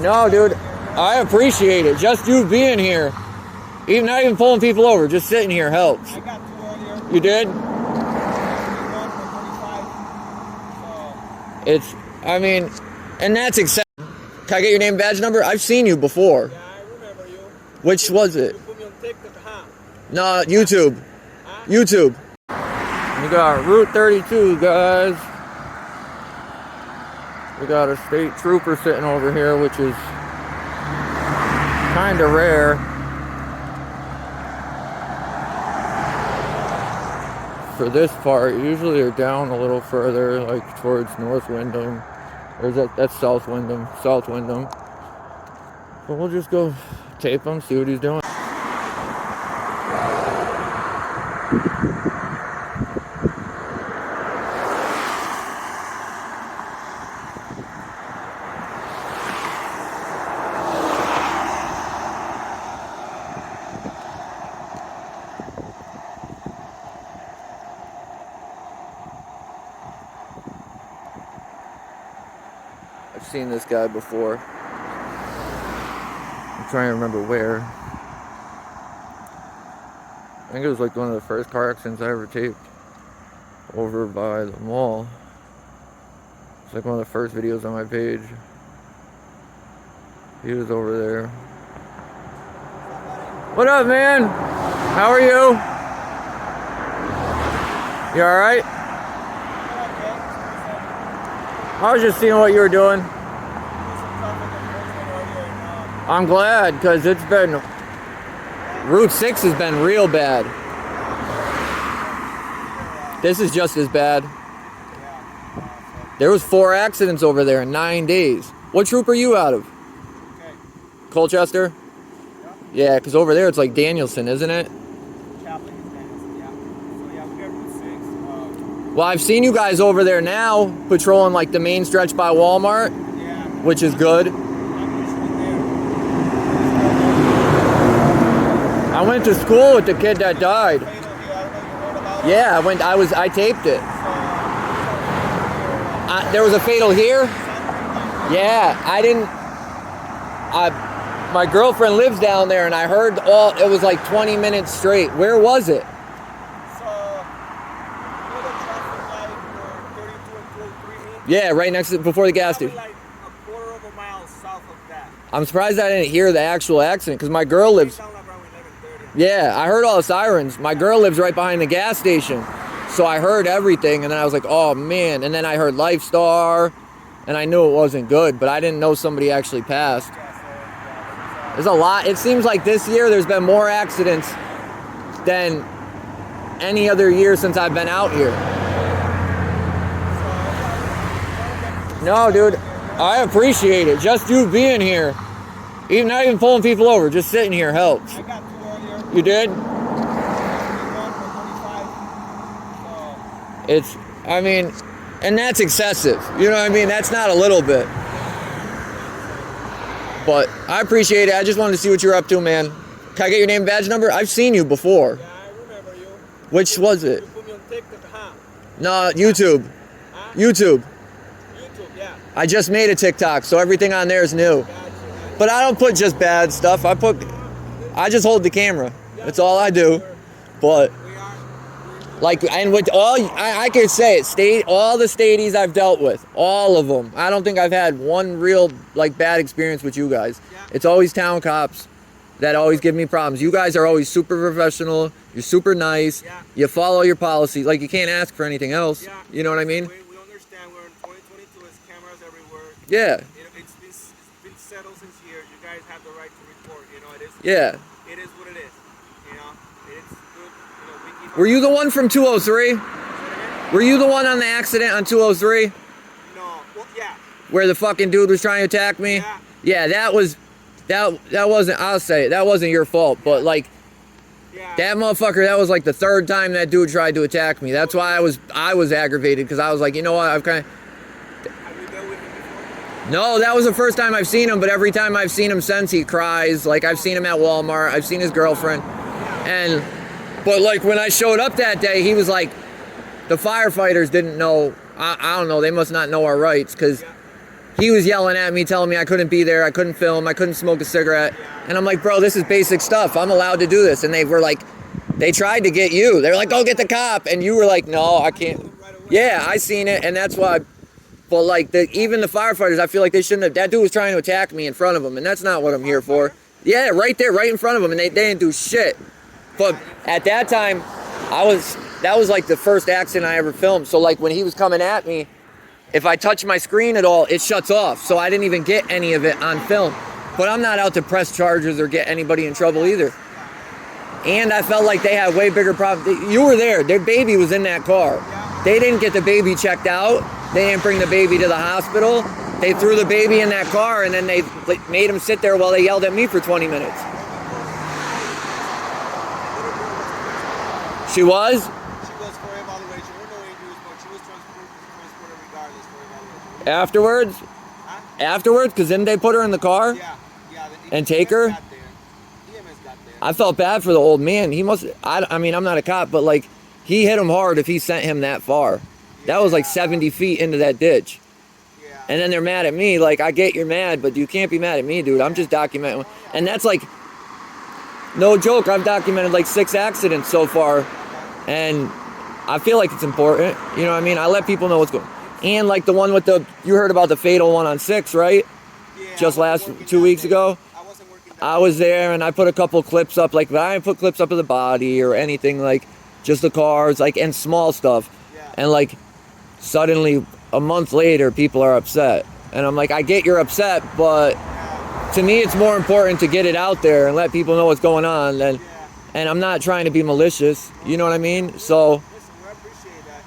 No, dude, I appreciate it. Just you being here, even not even pulling people over, just sitting here helps. I got 2 earlier. You did? It's, I mean, and that's acceptable. Can I get your name and badge number? I've seen you before. Yeah, I remember you. Which was it? You put me on TikTok, huh? No, YouTube. Huh? YouTube. We got Route 32, guys. We got a state trooper sitting over here, which is kind of rare. For this part, usually they're down a little further, like towards North Windham. Or is that's South Windham? South Windham. But we'll just go tape him, see what he's doing. I've seen this guy before. I'm trying to remember where. I think it was like one of the first car accidents I ever taped. Over by the mall. It's like one of the first videos on my page. He was over there. What up, man? How are you? You alright? I was just seeing what you were doing. I'm glad, because it's been... Route 6 has been real bad. This is just as bad. There was 4 accidents over there in 9 days. What troop are you out of? Colchester? Yeah, because over there it's like Danielson, isn't it? Well, I've seen you guys over there now, patrolling like the main stretch by Walmart, which is good. I went to school with the kid that died. Yeah, I taped it. There was a fatal here? Yeah, my girlfriend lives down there and I heard it was like 20 minutes straight. Where was it? Yeah, right next to, before the gas station. Like a quarter of a mile south of that. I'm surprised I didn't hear the actual accident because my girl lives... Yeah, I heard all the sirens. My girl lives right behind the gas station. So I heard everything and then I was like, oh man. And then I heard Lifestar and I knew it wasn't good, but I didn't know somebody actually passed. There's a lot. It seems like this year there's been more accidents than any other year since I've been out here. No, dude, I appreciate it. Just you being here, even not even pulling people over, just sitting here helps. I got 2 earlier. You did? It's, I mean, and that's excessive. You know what I mean? That's not a little bit. But I appreciate it. I just wanted to see what you're up to, man. Can I get your name and badge number? I've seen you before. Yeah, I remember you. Which was it? You put me on TikTok, huh? No, YouTube. Huh? YouTube. YouTube, yeah. I just made a TikTok, so everything on there is new. But I don't put just bad stuff. I just hold the camera. That's all I do. But like, and with all, I could say it, all the stadies I've dealt with, all of them. I don't think I've had one real like bad experience with you guys. It's always town cops that always give me problems. You guys are always super professional. You're super nice. You follow your policy. Like, you can't ask for anything else. You know what I mean? We understand we're in 2022. There's cameras everywhere. Yeah. It's been settled since years. You guys have the right to report. You know, it is. Yeah. It is what it is. You know, it's good. You know, we keep. Were you the one from 203? Were you the one on the accident on 203? No. Well, yeah. Where the fucking dude was trying to attack me? Yeah. Yeah, that wasn't, I'll say it, that wasn't your fault, but like, that motherfucker, that was like the 3rd time that dude tried to attack me. That's why I was aggravated, because I was like, you know what, I've kind of... Have you dealt with him before? No, that was the first time I've seen him, but every time I've seen him since, he cries. Like, I've seen him at Walmart, I've seen his girlfriend, but like, when I showed up that day, he was like, the firefighters didn't know, I don't know, they must not know our rights, because he was yelling at me, telling me I couldn't be there, I couldn't film, I couldn't smoke a cigarette. And I'm like, bro, this is basic stuff. I'm allowed to do this. And they were like, they tried to get you. They're like, go get the cop. And you were like, no, I can't. Yeah, I seen it. And that's why, but like, even the firefighters, I feel like they shouldn't have, that dude was trying to attack me in front of them. And that's not what I'm here for. Yeah, right there, right in front of them. And they didn't do shit. But at that time, that was like the first accident I ever filmed. So like when he was coming at me, if I touch my screen at all, it shuts off. So I didn't even get any of it on film. But I'm not out to press charges or get anybody in trouble either. And I felt like they had way bigger problems. You were there. Their baby was in that car. They didn't get the baby checked out. They didn't bring the baby to the hospital. They threw the baby in that car, and then they made him sit there while they yelled at me for 20 minutes. She was? She was for evaluation. There were no injuries, but she was transported regardless for evaluation. Afterwards? Huh? Afterwards? Because then they put her in the car? Yeah. And take her? EMS got there. I felt bad for the old man. He must, I mean, I'm not a cop, but like, he hit him hard if he sent him that far. That was like 70 feet into that ditch. Yeah. And then they're mad at me. Like, I get you're mad, but you can't be mad at me, dude. I'm just documenting. And that's like, no joke. I've documented like 6 accidents so far. And I feel like it's important. You know what I mean? I let people know what's going on. And like the one with you heard about the fatal one on 6, right? Yeah, Just last 2 weeks ago. I was there and I put a couple clips up, like, but I didn't put clips up of the body or anything, like just the cars, like, and small stuff. Yeah. And like suddenly a month later people are upset. And I'm like, I get you're upset, but to me it's more important to get it out there and let people know what's going on. And I'm not trying to be malicious, you know what I mean? So Listen, we appreciate that,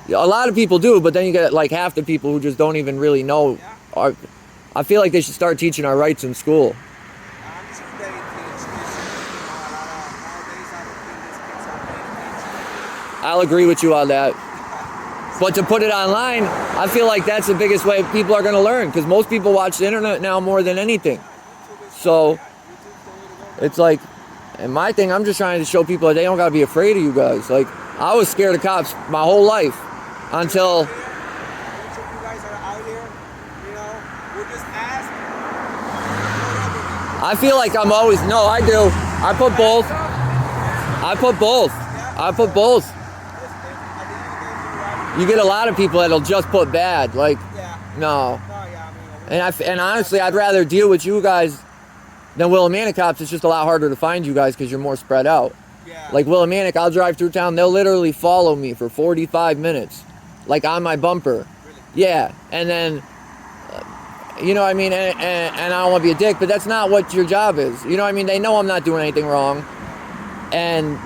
you know. a lot of people do, but then you get like half the people who just don't even really know. I feel like they should start teaching our rights in school. I'm sure they teach this, you know, nowadays I don't think these kids are paying attention. I'll agree with you on that. But to put it online, I feel like that's the biggest way people are going to learn, because most people watch the internet now more than anything. So it's like, and my thing, I'm just trying to show people that they don't got to be afraid of you guys. Like, I was scared of cops my whole life until... Each of you guys are out here, you know, we'll just ask. I feel like I'm always... No, I do. I put both. I put both. I put both. You get a lot of people that'll just put bad. Like, no. And honestly, I'd rather deal with you guys than willimantic cops. It's just a lot harder to find you guys because you're more spread out. Yeah. Like willimantic, I'll drive through town. They'll literally follow me for 45 minutes. Like on my bumper. Really? Yeah. And then, you know what I mean? And I don't want to be a dick, but that's not what your job is. You know what I mean? They know I'm not doing anything wrong. And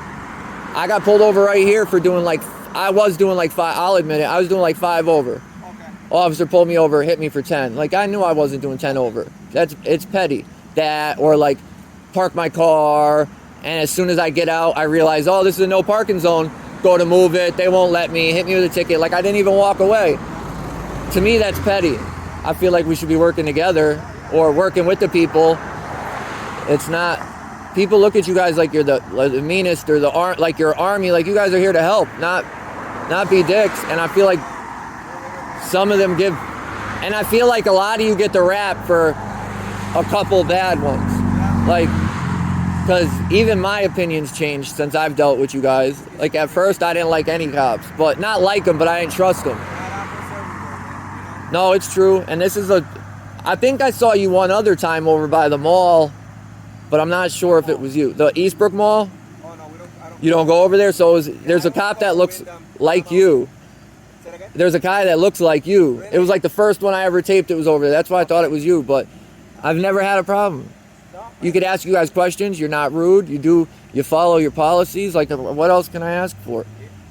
I got pulled over right here for doing like, I was doing like 5, I'll admit it. I was doing like 5 over. Okay. Officer pulled me over, hit me for 10. Like, I knew I wasn't doing 10 over. It's petty. That, or like park my car, and as soon as I get out, I realize, oh, this is a no parking zone. Go to move it, they won't let me, hit me with a ticket. Like, I didn't even walk away. To me, that's petty. I feel like we should be working together or working with the people. It's not, people look at you guys like you're the meanest or like your army. Like, you guys are here to help, not be dicks. And I feel like some of them give, and I feel like a lot of you get the rap for a couple bad ones. Like, because even my opinions changed since I've dealt with you guys. Like, at first I didn't like any cops, but not like them, but I didn't trust them. No, it's true. And this is I think I saw you one other time over by the mall, but I'm not sure if it was you. The Eastbrook Mall? Oh, no, I don't. You don't go over there? So there's a cop that looks like you. Say that again? There's a guy that looks like you. It was like the first one I ever taped, it was over there. That's why I thought it was you, but I've never had a problem. You could ask you guys questions. You're not rude. You follow your policies. Like, what else can I ask for?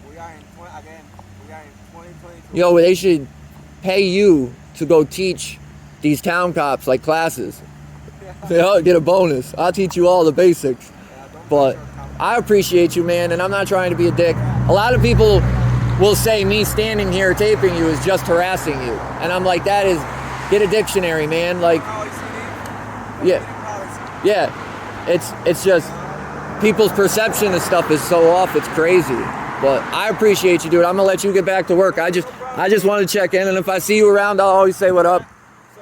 We are in 2022. Yo, they should pay you to go teach these town cops like classes. They'll get a bonus. I'll teach you all the basics. But I appreciate you, man, and I'm not trying to be a dick. A lot of people will say me standing here taping you is just harassing you. And I'm like, that is, get a dictionary, man. Like, yeah. It's just, people's perception of stuff is so off, it's crazy. But I appreciate you, dude. I'm gonna let you get back to work. I just want to check in, and if I see you around, I'll always say what up. So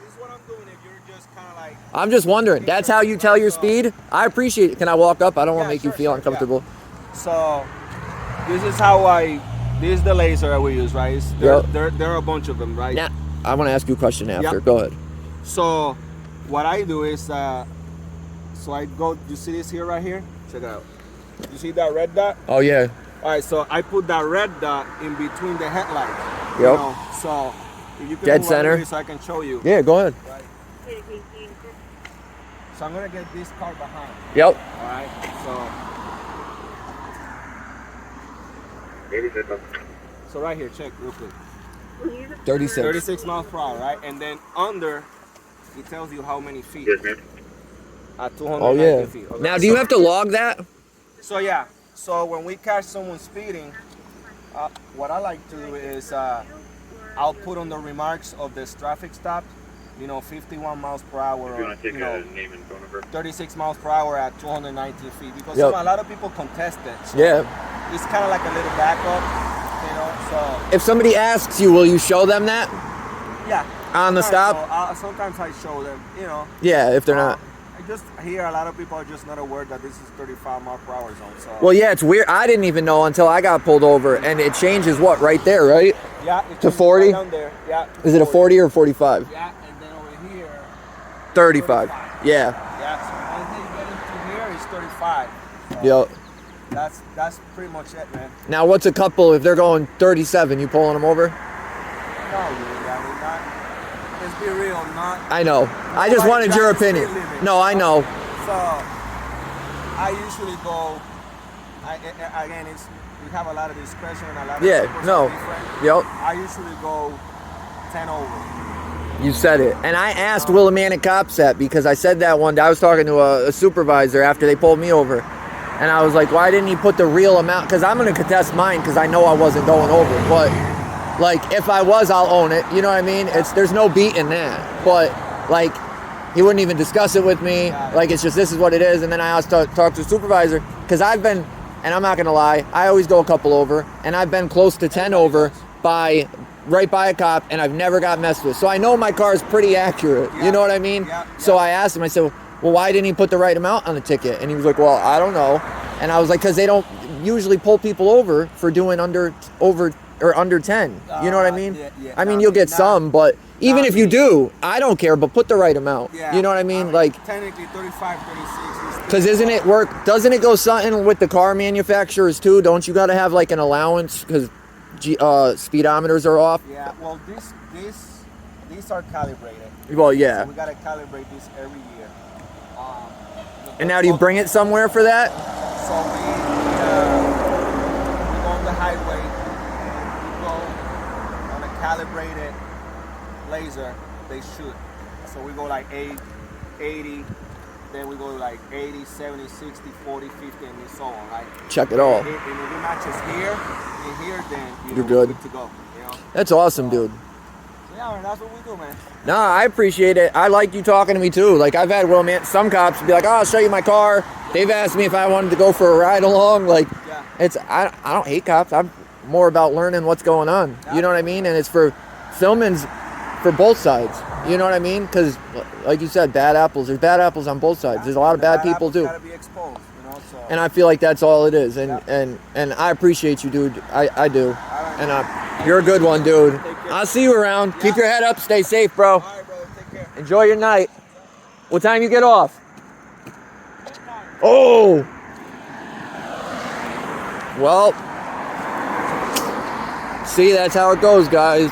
this is what I'm doing. If you're just kind of like, I'm just wondering. That's how you tell your speed? I appreciate it. Can I walk up? I don't want to make you feel uncomfortable. Yeah. So this is how this is the laser that we use, right? There are a bunch of them, right? Now, I want to ask you a question after. Yep. Go ahead. So what I do is, so I go, you see this here right here? Check it out. You see that red dot? Oh, yeah. All right, so I put that red dot in between the headlights. Yep. You know, so if you can Dead move center. over here so I can show you. Yeah, go ahead. Right. So I'm gonna get this car behind. Yep. All right, so right here, check real quick. 36. 36 miles per hour, right? And then under, it tells you how many feet. Yes, ma'am. At 290 Oh, yeah. feet. Okay. Now, do you have to log that? So yeah, so when we catch someone speeding, what I like to do is I'll put on the remarks of this traffic stop, 51 miles per hour, If you want to take or, a name and phone number. 36 miles per hour at 219 feet, because Yep. a lot of people contest it. So Yeah. it's kind of like a little backup, so If somebody asks you, will you show them that? yeah. On the Sometimes, stop? sometimes I show them, Yeah, if they're not. I just hear a lot of people are just not aware that this is 35 mile per hour zone. So Well, yeah, it's weird. I didn't even know until I got pulled over, and it changes what, right there, right? yeah, to 40? Right down there. Yeah. Is it a 40 or 45? Yeah, and then over here. 35. Yeah. Yeah, so once they get into here, it's 35. So Yep. That's pretty much it, man. Now, what's a couple, if they're going 37, you pulling them over? No, really, I mean, let's be real, not. I know. I just Nobody wanted your drives the opinion. speed limit. No, I know. So, I usually go. Again, we have a lot of discretion, a lot of Yeah, people are no. different. Yep. I usually go 10 over. You said it. And I asked willimantic cops that because I said that one day. I was talking to a supervisor after they pulled me over. And I was like, why didn't he put the real amount? Because I'm going to contest mine because I know I wasn't going over. But, like, if I was, I'll own it. You know what I mean? There's no beat in that. But, like, he wouldn't even discuss it with me. Like, it's just, this is what it is. And then I asked to talk to the supervisor. Because I've been, and I'm not going to lie, I always go a couple over. And I've been close to 10 over right by a cop. And I've never got messed with. So I know my car is pretty accurate. You know what I mean? So I asked him, I said, well, why didn't he put the right amount on the ticket? And he was like, well, I don't know. And I was like, because they don't usually pull people over for doing under 10. You know what I mean? I mean, you'll get some, but even if you do, I don't care, but put the right amount. You know what I mean? Like, technically 35, 36. because doesn't it go something with the car manufacturers too? Don't you got to have like an allowance because speedometers are off? Yeah, well, these are calibrated. Well, yeah. So we gotta calibrate this every year. And now do you bring it somewhere for that? So we go on the highway, we go on a calibrated laser, they shoot. So we go like 80, then we go like 80, 70, 60, 40, 50, and so on, right? Check it all. And if it matches here and here, then You're good. we're good to go. That's awesome, dude. Yeah, man, that's what we do, man. No, I appreciate it. I like you talking to me too. Like I've had some cops be like, "Oh, I'll show you my car." They've asked me if I wanted to go for a ride along. Like, I don't hate cops. I'm more about learning what's going on. You know what I mean? And it's for filming's for both sides. You know what I mean? Because, like you said, bad apples. There's bad apples on both sides. There's a lot of bad people too. Gotta be exposed, so. And I feel like that's all it is. And I appreciate you, dude. I do. And you're a good one, dude. I'll see you around. Keep your head up. Stay safe, bro. All right, brother. Take care. Enjoy your night. What time you get off? Oh. Well. See, that's how it goes, guys.